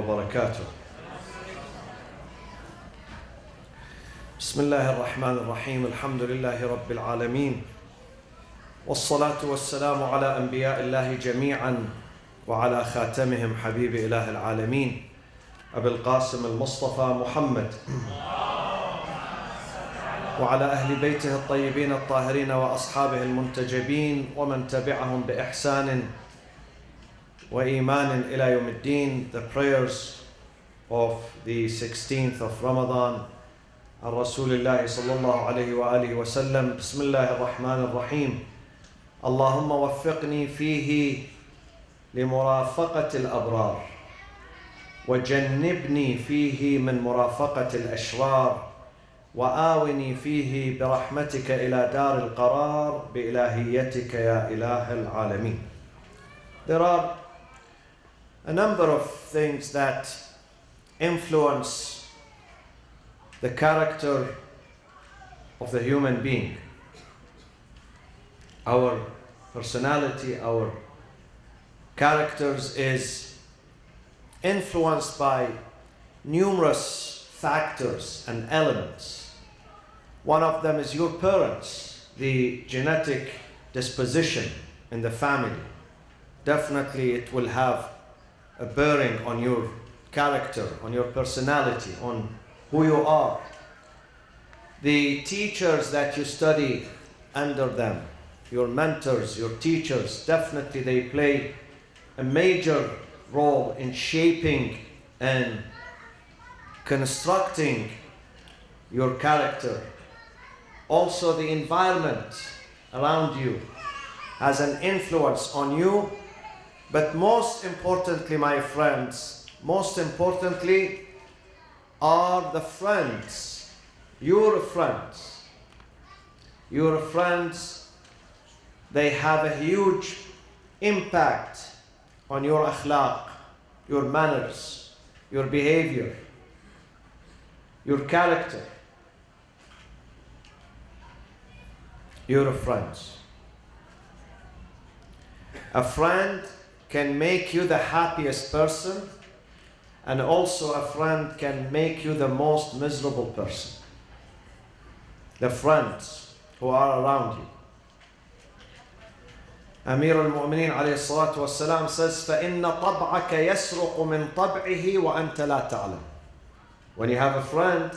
وبركاته. بسم الله الرحمن الرحيم. الحمد لله رب العالمين، والصلاة والسلام على أنبياء الله جميعا وعلى خاتمهم حبيب إله العالمين أبي القاسم المصطفى محمد وعلى أهل بيته الطيبين الطاهرين وأصحابه المنتجبين ومن تبعهم بإحسان وإيمان إلى يوم الدين. The prayers of the 16th of Ramadan عن رسول الله صلى الله عليه وآله وسلم. بسم الله الرحمن الرحيم. اللهم وفقني فيه لمرافقة الأبرار وجنبني فيه من مرافقة الأشرار وآوني فيه برحمتك إلى دار القرار بإلهيتك يا إله العالمين. There are a number of things that influence the character of the human being. Our personality, our characters is influenced by numerous factors and elements. One of them is your parents, the genetic disposition in the family. Definitely it will have a bearing on your character, on your personality, on who you are. The teachers that you study under them, your mentors, your teachers, definitely they play a major role in shaping and constructing your character. Also, the environment around you has an influence on you. But most importantly, my friends, most importantly are the friends. Your friends. Your friends, they have a huge impact on your akhlaq, your manners, your behavior, your character. Your friends. A friend can make you the happiest person, and also a friend can make you the most miserable person. The friends who are around you. Amir al-Mu'mineen alayhi salatu wassalam says, فَإِنَّ طَبْعَكَ يَسْرُقُ مِنْ طَبْعِهِ وَأَنْتَ لَا تَعْلَمُ. When you have a friend,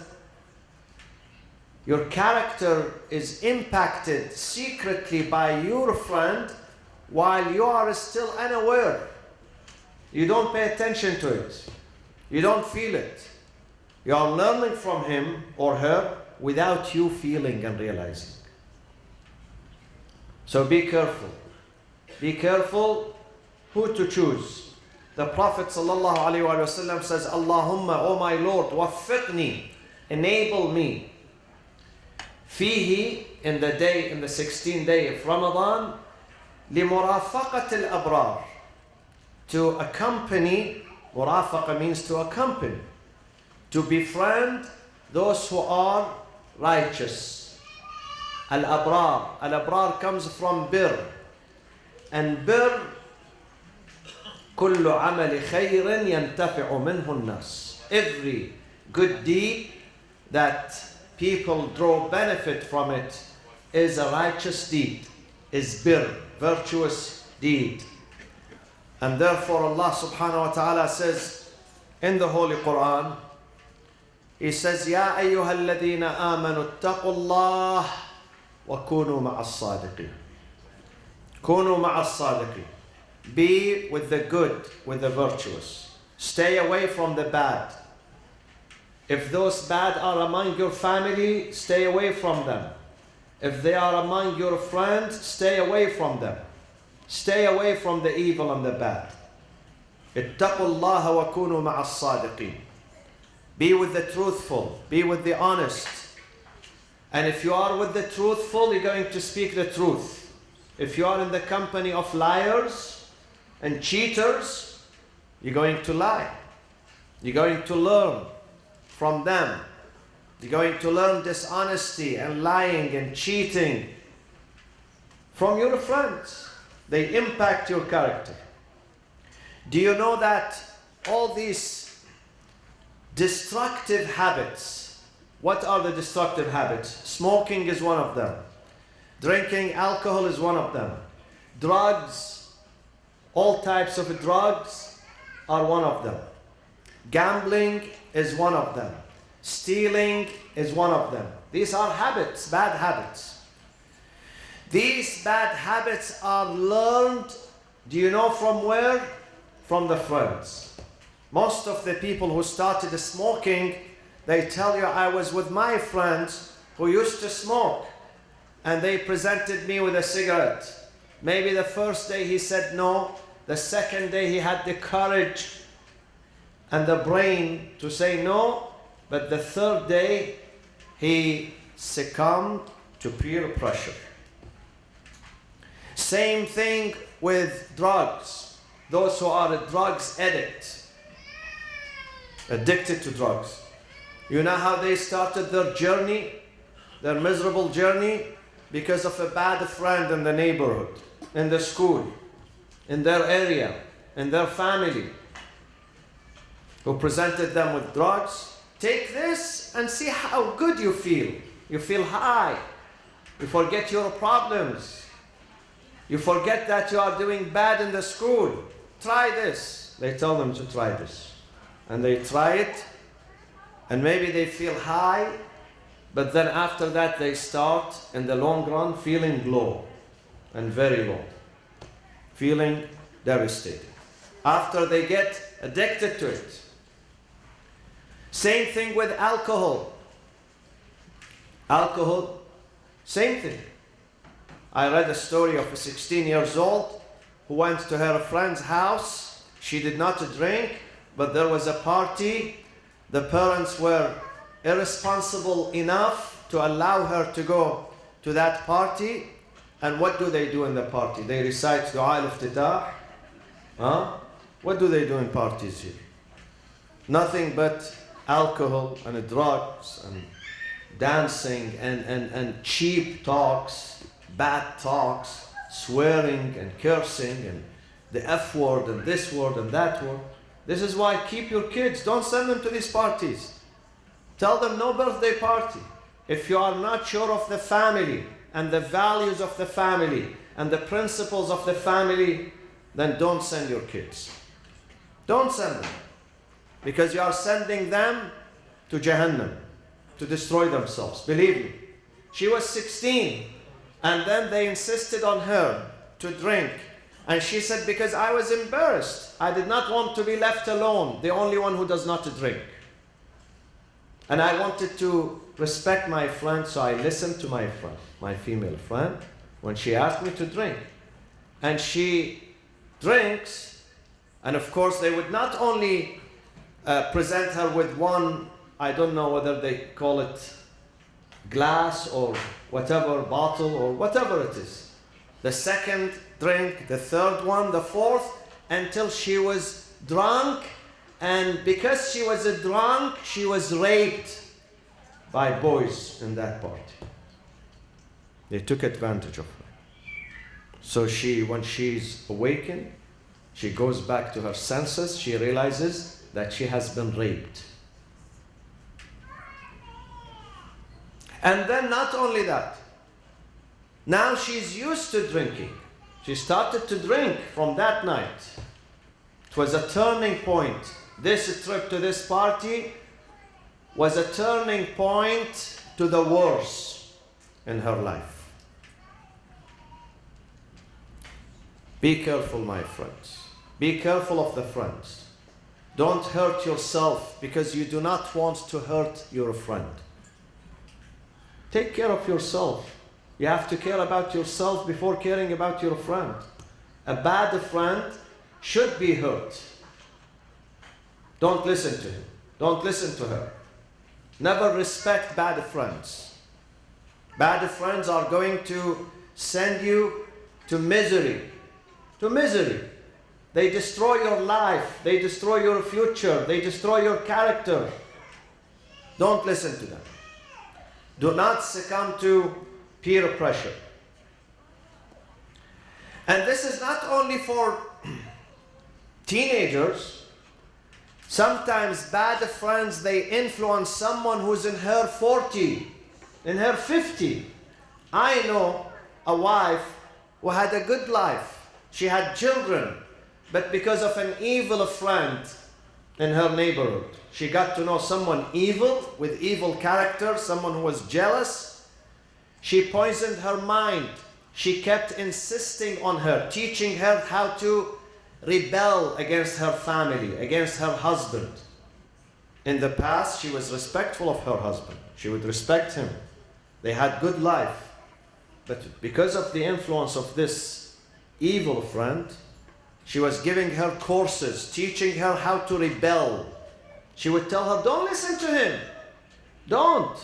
your character is impacted secretly by your friend while you are still unaware. You don't pay attention to it. You don't feel it. You are learning from him or her without you feeling and realizing. So be careful. Be careful who to choose. The Prophet ﷺ says, Allahumma, O my Lord, waffiqni, enable me. Fihi, in the 16th day of Ramadan, لِمُرَافَقَةِ الْأَبْرَارِ, to accompany. Murafaqa means to accompany, to befriend those who are righteous. Al-Abrar. Al-Abrar comes from bir. And bir, كُلُّ عَمَلِ خَيْرٍ يَنْتَفِعُ مِنْهُ النَّاسِ. Every good deed that people draw benefit from it is a righteous deed, is bir, virtuous deed. And therefore Allah subhanahu wa ta'ala says in the Holy Quran, He says, يَا أَيُّهَا الَّذِينَ آمَنُوا اتَّقُوا اللَّهَ وَكُونُوا مَعَ الصَّادِقِينَ. كُونُوا مَعَ الصَّادِقِينَ. Be with the good, with the virtuous. Stay away from the bad. If those bad are among your family, stay away from them. If they are among your friends, stay away from them. Stay away from the evil and the bad. اتقوا الله وكونوا مع الصادقين. Be with the truthful. Be with the honest. And if you are with the truthful, you're going to speak the truth. If you are in the company of liars and cheaters, you're going to lie. You're going to learn from them. You're going to learn dishonesty and lying and cheating from your friends. They impact your character. Do you know that all these Destructive habits. What are the destructive habits? Smoking is one of them. Drinking alcohol is one of them. Drugs, all types of drugs are one of them. Gambling is one of them. Stealing is one of them. These are habits, bad habits. These bad habits are learned, do you know from where? From the friends. Most of the people who started smoking, they tell you, I was with my friends who used to smoke and they presented me with a cigarette. Maybe the first day he said no, the second day he had the courage and the brain to say no, but the third day he succumbed to peer pressure. Same thing with drugs. Those who are drugs addicted to drugs. You know how they started their journey, their miserable journey? Because of a bad friend in the neighborhood, in the school, in their area, in their family, who presented them with drugs. Take this and see how good you feel. You feel high. You forget your problems. You forget that you are doing bad in the school. Try this. They tell them to try this. And they try it, and maybe they feel high, but then after that they start, in the long run, feeling low and very low, feeling devastated after they get addicted to it. Same thing with alcohol. Alcohol, same thing. I read a story of a 16 years old who went to her friend's house. She did not drink, but there was a party. The parents were irresponsible enough to allow her to go to that party. And what do they do in the party? They recite Dua al-Iftitah. What do they do in parties here? Nothing but alcohol and drugs and dancing and cheap talks, bad talks, swearing and cursing and the F word and this word and that word. This is why keep your kids. Don't send them to these parties. Tell them no birthday party. If you are not sure of the family and the values of the family and the principles of the family, then don't send your kids. Don't send them. Because you are sending them to Jahannam, to destroy themselves. Believe me. She was 16, and then they insisted on her to drink. And she said, because I was embarrassed. I did not want to be left alone, the only one who does not drink. And I wanted to respect my friend, so I listened to my friend, my female friend, when she asked me to drink. And she drinks, and of course they would not only present her with one, I don't know whether they call it glass or whatever, bottle or whatever it is. The second drink, the third one, the fourth, until she was drunk. And because she was drunk, she was raped by boys in that party. They took advantage of her. So when she's awakened, she goes back to her senses. She realizes that she has been raped. And then not only that, now she's used to drinking. She started to drink from that night. It was a turning point. This trip to this party was a turning point to the worse in her life. Be careful, my friends. Be careful of the friends. Don't hurt yourself because you do not want to hurt your friend. Take care of yourself. You have to care about yourself before caring about your friend. A bad friend should be hurt. Don't listen to him. Don't listen to her. Never respect bad friends. Bad friends are going to send you to misery. To misery. They destroy your life. They destroy your future. They destroy your character. Don't listen to them. Do not succumb to peer pressure. And this is not only for teenagers, Sometimes bad friends, they influence someone who's in her 40, in her 50. I know a wife who had a good life. She had children, but because of an evil friend in her neighborhood, she got to know someone evil, with evil character, someone who was jealous. She poisoned her mind. She kept insisting on her, teaching her how to rebel against her family, against her husband. In the past, she was respectful of her husband. She would respect him. They had good life. But because of the influence of this evil friend, she was giving her courses, teaching her how to rebel. She would tell her, don't listen to him. Don't.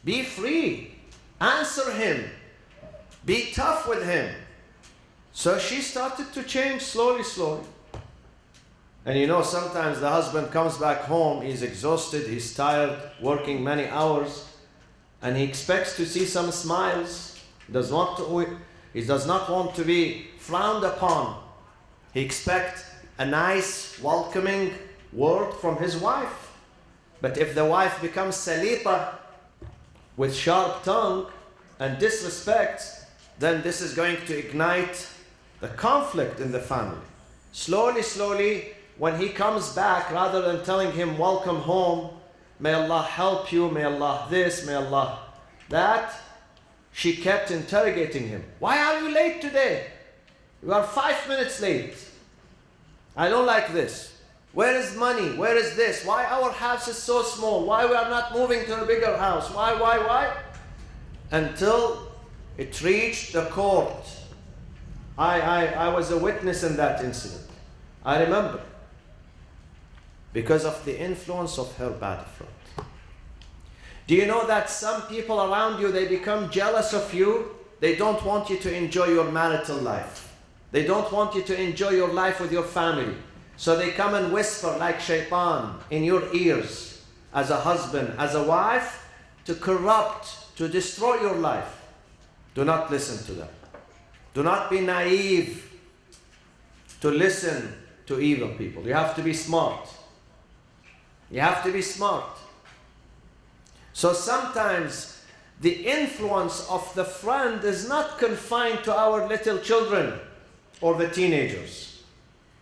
Be free. Answer him. Be tough with him. So she started to change slowly, slowly. And you know, sometimes the husband comes back home, he's exhausted, he's tired, working many hours, and he expects to see some smiles. He does not want to be frowned upon. He expects a nice, welcoming word from his wife. But if the wife becomes salita, with sharp tongue and disrespect, then this is going to ignite the conflict in the family. Slowly, slowly, when he comes back, rather than telling him, welcome home, may Allah help you, may Allah this, may Allah that, she kept interrogating him. Why are you late today? You are 5 minutes late. I don't like this. Where is money? Where is this? Why our house is so small? Why we are not moving to a bigger house? Why? Until it reached the court. I was a witness in that incident. I remember. Because of the influence of her bad friend. Do you know that some people around you, they become jealous of you? They don't want you to enjoy your marital life. They don't want you to enjoy your life with your family. So they come and whisper like shaitan in your ears as a husband, as a wife, to corrupt, to destroy your life. Do not listen to them. Do not be naive to listen to evil people. You have to be smart. You have to be smart. So sometimes the influence of the friend is not confined to our little children or the teenagers.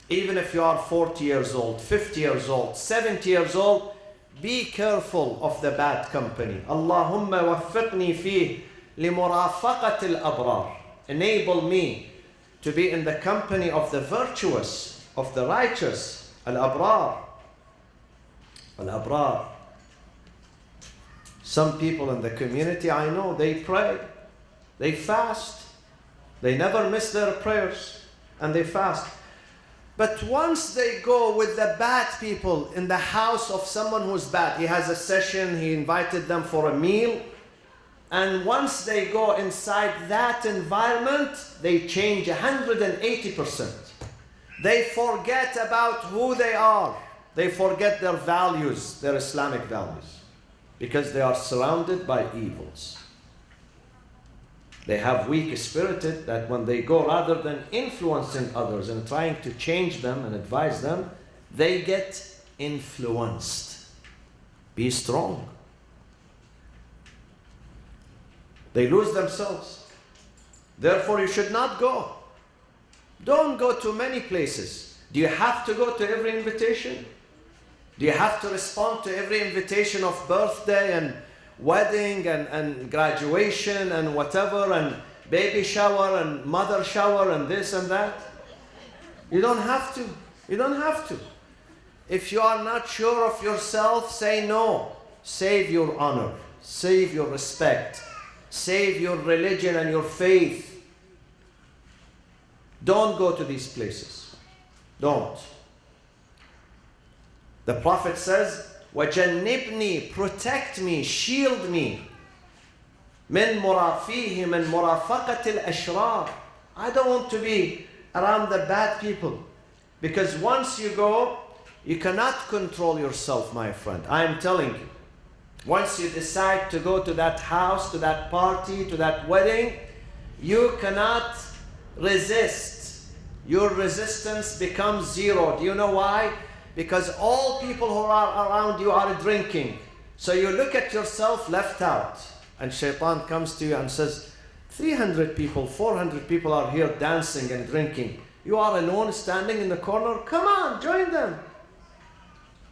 Even if you are 40 years old, 50 years old, 70 years old, be careful of the bad company. Allahumma waffiqni fi limurafaqat al-abrar. Enable me to be in the company of the virtuous, of the righteous, al-abrar. Al-abrar. Some people in the community, I know, they pray, they fast, they never miss their prayers, and they fast. But once they go with the bad people in the house of someone who's bad, he has a session, he invited them for a meal, and once they go inside that environment, they change 180%. They forget about who they are. They forget their values, their Islamic values, because they are surrounded by evils. They have weak spirited that when they go, rather than influencing others and trying to change them and advise them, they get influenced. Be strong. They lose themselves. Therefore, you should not go. Don't go to many places. Do you have to go to every invitation? Do you have to respond to every invitation of birthday and wedding and graduation and whatever, and baby shower and mother shower and this and that? You don't have to. You don't have to. If you are not sure of yourself, say no. Save your honor. Save your respect. Save your religion and your faith. Don't go to these places. Don't. The Prophet says, وَجَنِّبْنِي, protect me, shield me. مِن مُرَافِيهِ مِن مُرَافَقَةِ الْأَشْرَارِ. I don't want to be around the bad people. Because once you go, you cannot control yourself, my friend. I am telling you. Once you decide to go to that house, to that party, to that wedding, you cannot resist. Your resistance becomes zero. Do you know why? Because all people who are around you are drinking. So you look at yourself left out. And shaitan comes to you and says, 300 people, 400 people are here dancing and drinking. You are alone standing in the corner. Come on, join them.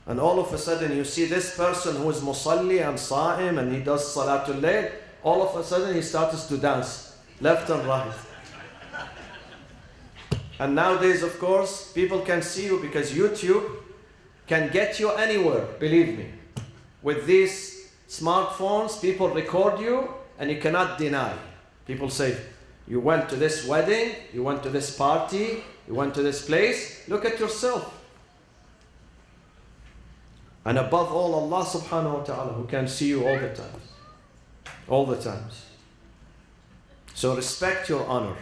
And all of a sudden you see this person who is musalli and sa'im and he does salatul layl. All of a sudden he starts to dance left and right. And nowadays, of course, people can see you because YouTube can get you anywhere, believe me. With these smartphones, people record you and you cannot deny. People say, you went to this wedding, you went to this party, you went to this place. Look at yourself. And above all, Allah subhanahu wa ta'ala, who can see you all the times. All the times. So respect your honor.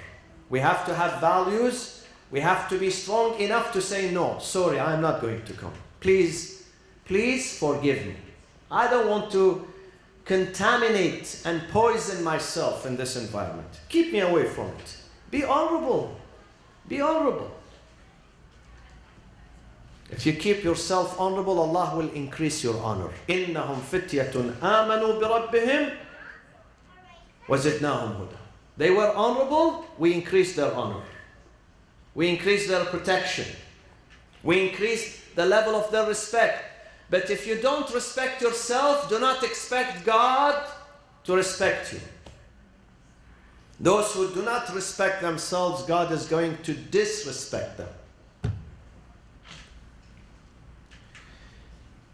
We have to have values. We have to be strong enough to say, no, sorry, I'm not going to come. Please, please forgive me. I don't want to contaminate and poison myself in this environment. Keep me away from it. Be honorable. Be honorable. If you keep yourself honorable, Allah will increase your honor. إِنَّهُمْ فِتْيَةٌ آمَنُوا بِرَبِّهِمْ وَزِدْنَاهُمْ هُدًى. They were honorable, we increased their honor. We increased their protection. We increased the level of their respect. But if you don't respect yourself, do not expect God to respect you. Those who do not respect themselves, God is going to disrespect them.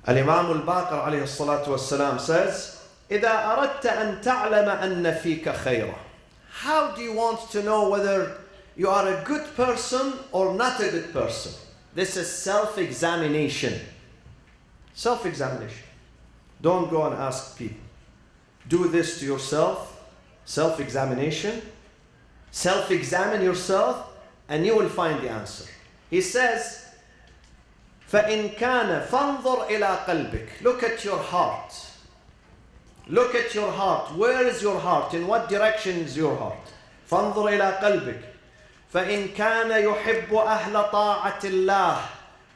Al-Imam al-Baqir alayhi salatu wassalam says, إِذَا أَرَدْتَ أَن تَعْلَمَ أَنَّ فِيكَ خَيْرًا. How do you want to know whether you are a good person or not a good person? This is self-examination. Self-examination. Don't go and ask people. Do this to yourself. Self-examination. Self-examine yourself and you will find the answer. He says, فَإِنْ كَانَ فَانظُرْ إِلَىٰ قَلْبِكَ. Look at your heart. Look at your heart. Where is your heart? In what direction is your heart? فَانظُرْ إِلَىٰ قَلْبِكَ. فَإِنْ كَانَ يُحِبُّ أَهْلَ طَاعَةِ اللَّهِ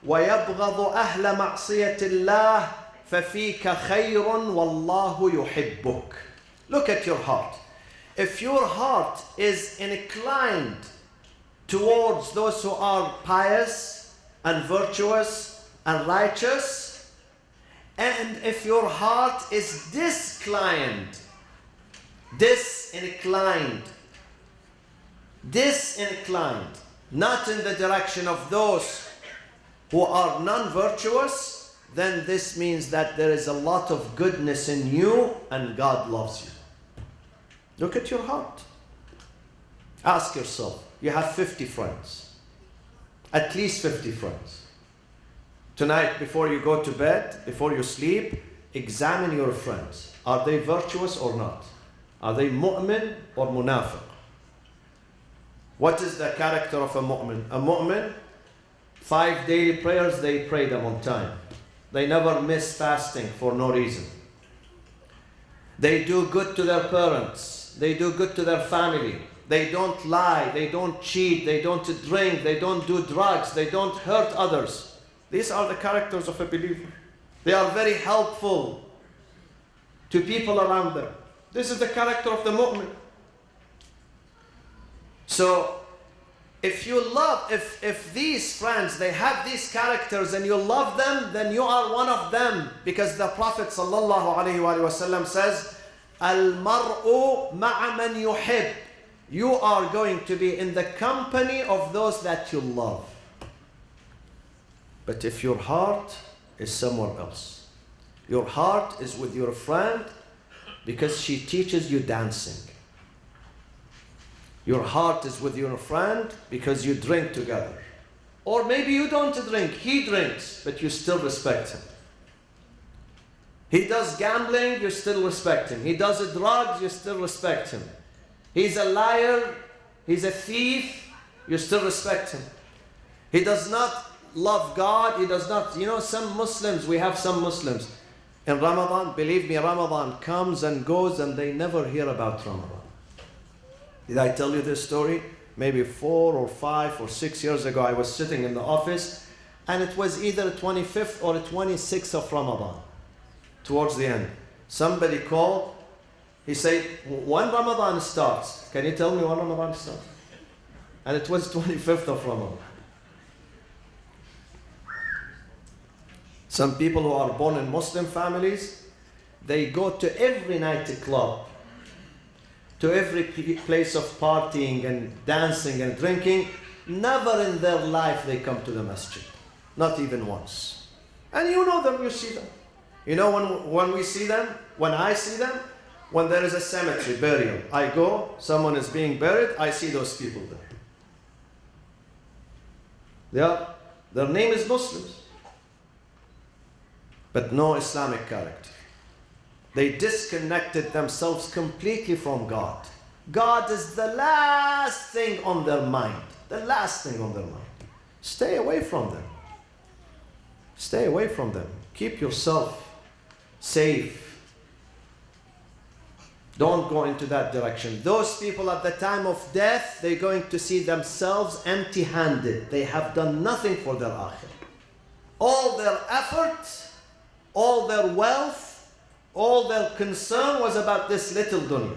وَيَبْغَضُ أَهْلَ مَعْصِيَةِ اللَّهِ فَفِيكَ خَيْرٌ وَاللَّهُ يُحِبُّكَ. Look at your heart. If your heart is inclined towards those who are pious and virtuous and righteous, and if your heart is disinclined, not in the direction of those who are non-virtuous, then this means that there is a lot of goodness in you and God loves you. Look at your heart. Ask yourself, you have 50 friends. At least 50 friends. Tonight, before you go to bed, before you sleep, examine your friends. Are they virtuous or not? Are they mu'min or munafiq? What is the character of a mu'min? A mu'min, 5 daily prayers, they pray them on time. They never miss fasting for no reason. They do good to their parents. They do good to their family. They don't lie, they don't cheat, they don't drink, they don't do drugs, they don't hurt others. These are the characters of a believer. They are very helpful to people around them. This is the character of the mu'min. So, if these friends, they have these characters and you love them, then you are one of them. Because the Prophet ﷺ says, Al-mar'u ma'a man yuhib. You are going to be in the company of those that you love. But if your heart is somewhere else, your heart is with your friend because she teaches you dancing. Your heart is with your friend because you drink together. Or maybe you don't drink, he drinks, but you still respect him. He does gambling, you still respect him. He does drugs, you still respect him. He's a liar, he's a thief, you still respect him. He does not love God, he does not, some Muslims, we have some Muslims. In Ramadan, believe me, Ramadan comes and goes and they never hear about Ramadan. Did I tell you this story? Maybe 4 or 5 or 6 years ago, I was sitting in the office and it was either 25th or 26th of Ramadan, towards the end. Somebody called, he said, when Ramadan starts, can you tell me when Ramadan starts? And it was 25th of Ramadan. Some people who are born in Muslim families, they go to every nightclub, to every place of partying and dancing and drinking. Never in their life they come to the masjid. Not even once. And you know them, you see them. You know when we see them, when I see them, when there is a cemetery burial, I go, someone is being buried, I see those people there. Their name is Muslims, but no Islamic character. They disconnected themselves completely from God. God is the last thing on their mind. The last thing on their mind. Stay away from them. Stay away from them. Keep yourself safe. Don't go into that direction. Those people at the time of death, they're going to see themselves empty-handed. They have done nothing for their akhirah. All their effort, all their wealth, all their concern was about this little dunya.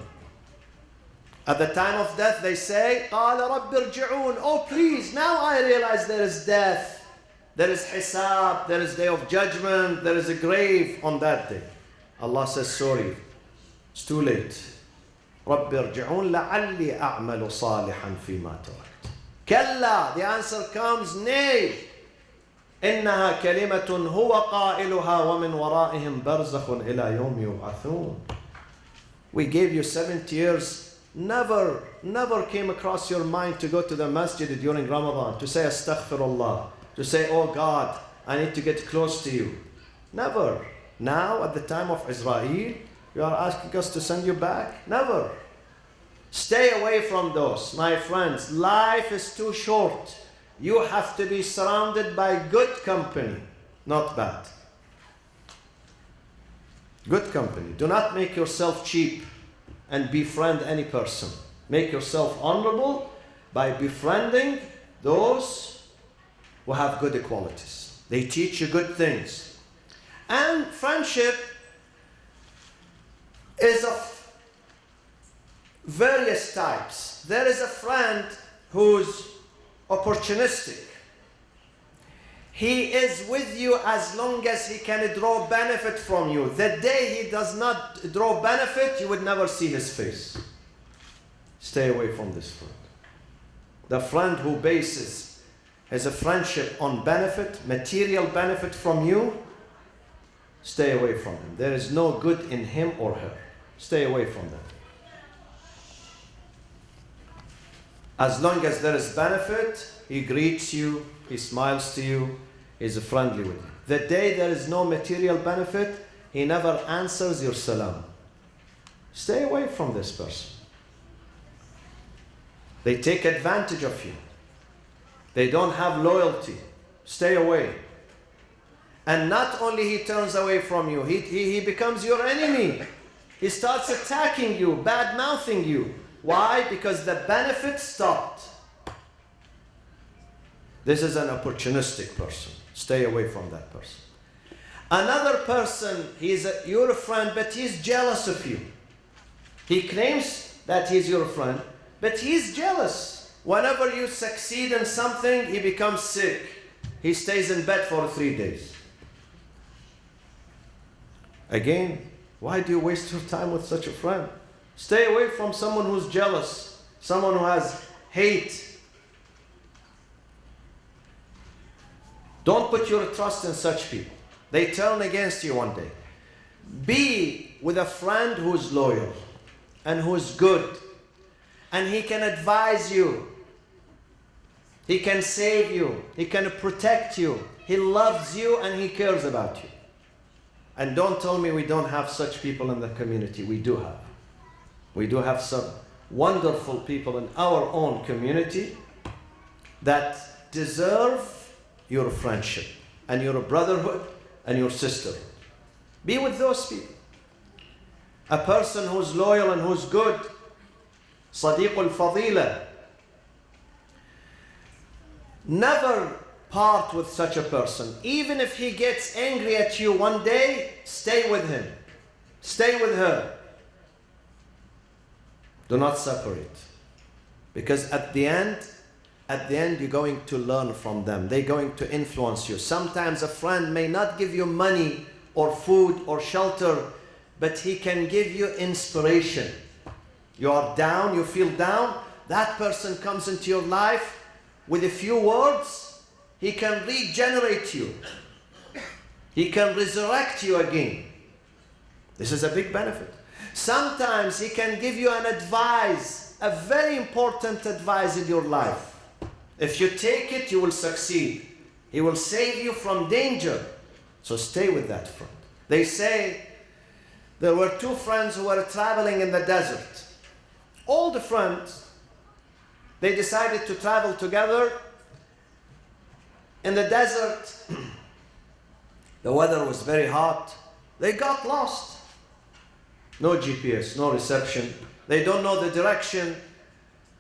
At the time of death, they say, قَالَ رَبِّ ارْجِعُونَ. Oh, please, now I realize there is death, there is hisab, there is day of judgment, there is a grave on that day. Allah says, sorry, it's too late. رَبِّ ارْجِعُونَ لَعَلِّي أَعْمَلُ صَالِحًا فِي مَا تَرَكْتُ. كَلَّا, the answer comes, nay. إنها كلمة هو قائلها ومن ورائهم برزخ إلى يوم يبعثون. We gave you 70 years. Never came across your mind to go to the masjid during Ramadan, to say astaghfirullah, to say, oh God, I need to get close to you. Never. Now, at the time of Israel, you are asking us to send you back? Never. Stay away from those, my friends. Life is too short. You have to be surrounded by good company, not bad. Good company. Do not make yourself cheap and befriend any person. Make yourself honorable by befriending those who have good qualities. They teach you good things. And friendship is of various types. There is a friend who's opportunistic. He is with you as long as he can draw benefit from you. The day he does not draw benefit, you would never see his face. Stay away from this friend. The friend who bases his friendship on benefit, material benefit from you, stay away from him. There is no good in him or her. Stay away from them. As long as there is benefit, he greets you, he smiles to you, he's friendly with you. The day there is no material benefit, he never answers your salam. Stay away from this person. They take advantage of you. They don't have loyalty. Stay away. And not only he turns away from you, he becomes your enemy. He starts attacking you, bad-mouthing you. Why? Because the benefit stopped. This is an opportunistic person. Stay away from that person. Another person, he's your friend, but he's jealous of you. He claims that he's your friend, but he's jealous. Whenever you succeed in something, he becomes sick. He stays in bed for 3 days. Again, why do you waste your time with such a friend? Stay away from someone who's jealous, someone who has hate. Don't put your trust in such people. They turn against you one day. Be with a friend who's loyal and who's good, and he can advise you. He can save you. He can protect you. He loves you and he cares about you. And don't tell me we don't have such people in the community. We do have. We do have some wonderful people in our own community that deserve your friendship and your brotherhood and your sisterhood. Be with those people. A person who's loyal and who's good, Sadiq al-Fadila, never part with such a person. Even if he gets angry at you one day, stay with him. Stay with her. Do not separate. Because at the end, you're going to learn from them. They're going to influence you. Sometimes a friend may not give you money or food or shelter, but he can give you inspiration. You are down, you feel down. That person comes into your life with a few words. He can regenerate you. He can resurrect you again. This is a big benefit. Sometimes he can give you an advice, a very important advice in your life. If you take it, you will succeed. He will save you from danger. So stay with that friend. They say there were two friends who were traveling in the desert. All the friends, they decided to travel together. In the desert, the weather was very hot. They got lost. No GPS, no reception. They don't know the direction.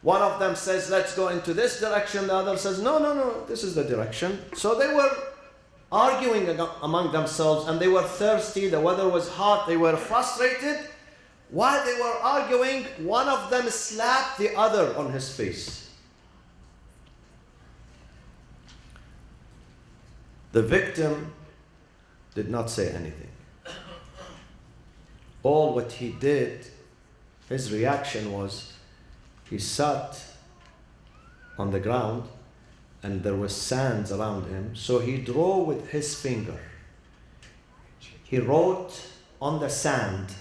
One of them says, let's go into this direction. The other says, no, this is the direction. So they were arguing among themselves, and they were thirsty. The weather was hot. They were frustrated. While they were arguing, one of them slapped the other on his face. The victim did not say anything. All what he did, his reaction was, he sat on the ground and there was sand around him. So he drew with his finger. He wrote on the sand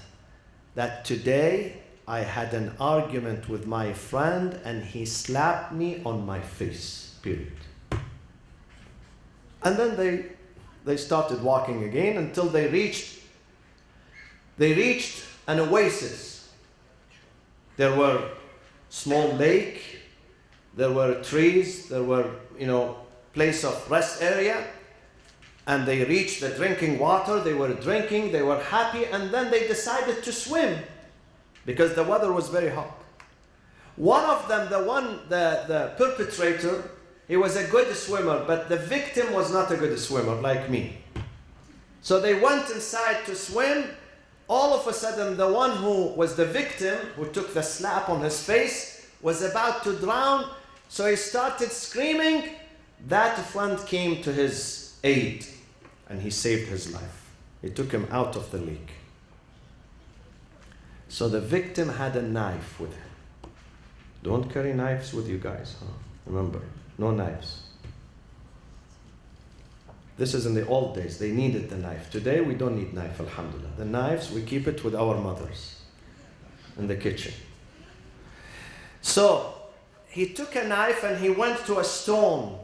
that today I had an argument with my friend and he slapped me on my face, period. And then they started walking again until they reached an oasis. There were small lake, there were trees, there were, place of rest area, and they reached the drinking water. They were drinking, they were happy, and then they decided to swim because the weather was very hot. One of them, the perpetrator, he was a good swimmer, but the victim was not a good swimmer like me. So they went inside to swim. All of a sudden, the one who was the victim, who took the slap on his face, was about to drown. So he started screaming. That friend came to his aid and he saved his life. He took him out of the lake. So the victim had a knife with him. Don't carry knives with you guys, huh? Remember, no knives. This is in the old days. They needed the knife. Today, we don't need knife, alhamdulillah. The knives, we keep it with our mothers in the kitchen. So, he took a knife and he went to a stone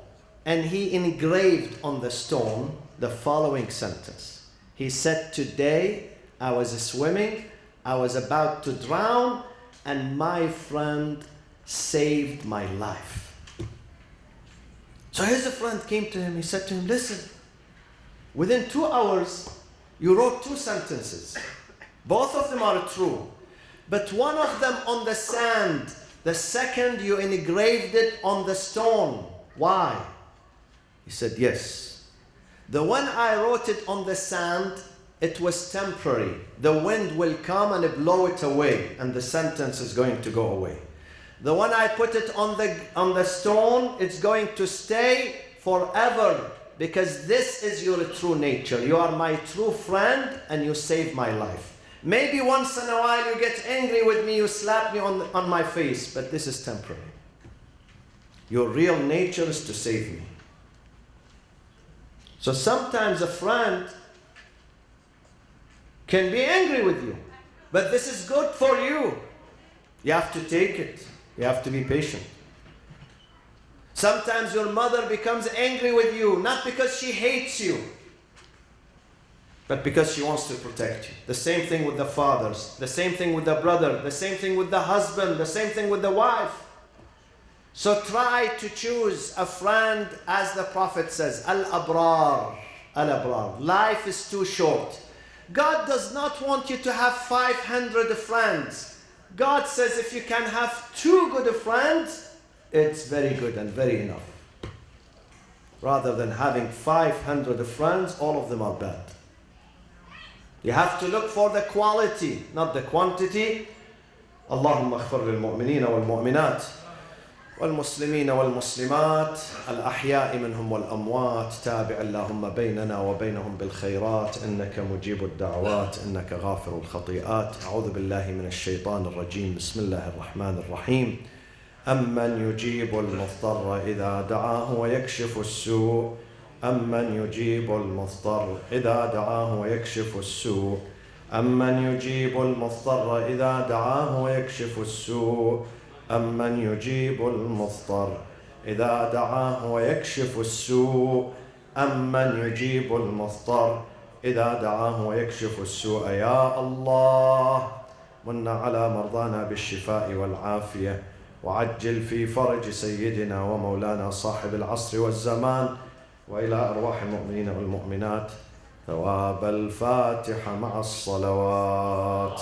and he engraved on the stone the following sentence. He said, today, I was swimming, I was about to drown, and my friend saved my life. So his friend came to him, he said to him, listen, within 2 hours, you wrote 2 sentences. Both of them are true. But one of them on the sand, the second you engraved it on the stone. Why? He said, yes. The one I wrote it on the sand, it was temporary. The wind will come and blow it away, and the sentence is going to go away. The one I put it on the stone, it's going to stay forever, because this is your true nature. You are my true friend and you saved my life. Maybe once in a while you get angry with me, you slap me on my face, but this is temporary. Your real nature is to save me. So sometimes a friend can be angry with you, but this is good for you. You have to take it. You have to be patient. Sometimes your mother becomes angry with you, not because she hates you, but because she wants to protect you. The same thing with the fathers, the same thing with the brother, the same thing with the husband, the same thing with the wife. So try to choose a friend, as the Prophet says, Al-Abrar, Al-Abrar. Life is too short. God does not want you to have 500 friends. God says if you can have 2 good friends, it's very good and very enough. rather than having 500 friends, all of them are bad. You have to look for the quality, not the quantity. اللهم اغفر للمؤمنين والمؤمنات والمسلمين والمسلمات الأحياء منهم والأموات تابع اللهم بيننا وبينهم بالخيرات إنك مجيب الدعوات إنك غافر الخطيئات. أعوذ بالله من الشيطان الرجيم. بسم الله الرحمن الرحيم. أمن يجيب المضطر إذا دعاه ويكشف السوء أمن يجيب المضطر إذا دعاه ويكشف السوء أمن يجيب المضطر إذا دعاه ويكشف السوء أمن يجيب المضطر إذا دعاه ويكشف السوء أمن يجيب المضطر إذا دعاه ويكشف السوء. يا الله من على مرضانا بالشفاء والعافية وعجل في فرج سيدنا ومولانا صاحب العصر والزمان، وإلى أرواح المؤمنين والمؤمنات ثواب الفاتحة مع الصلوات.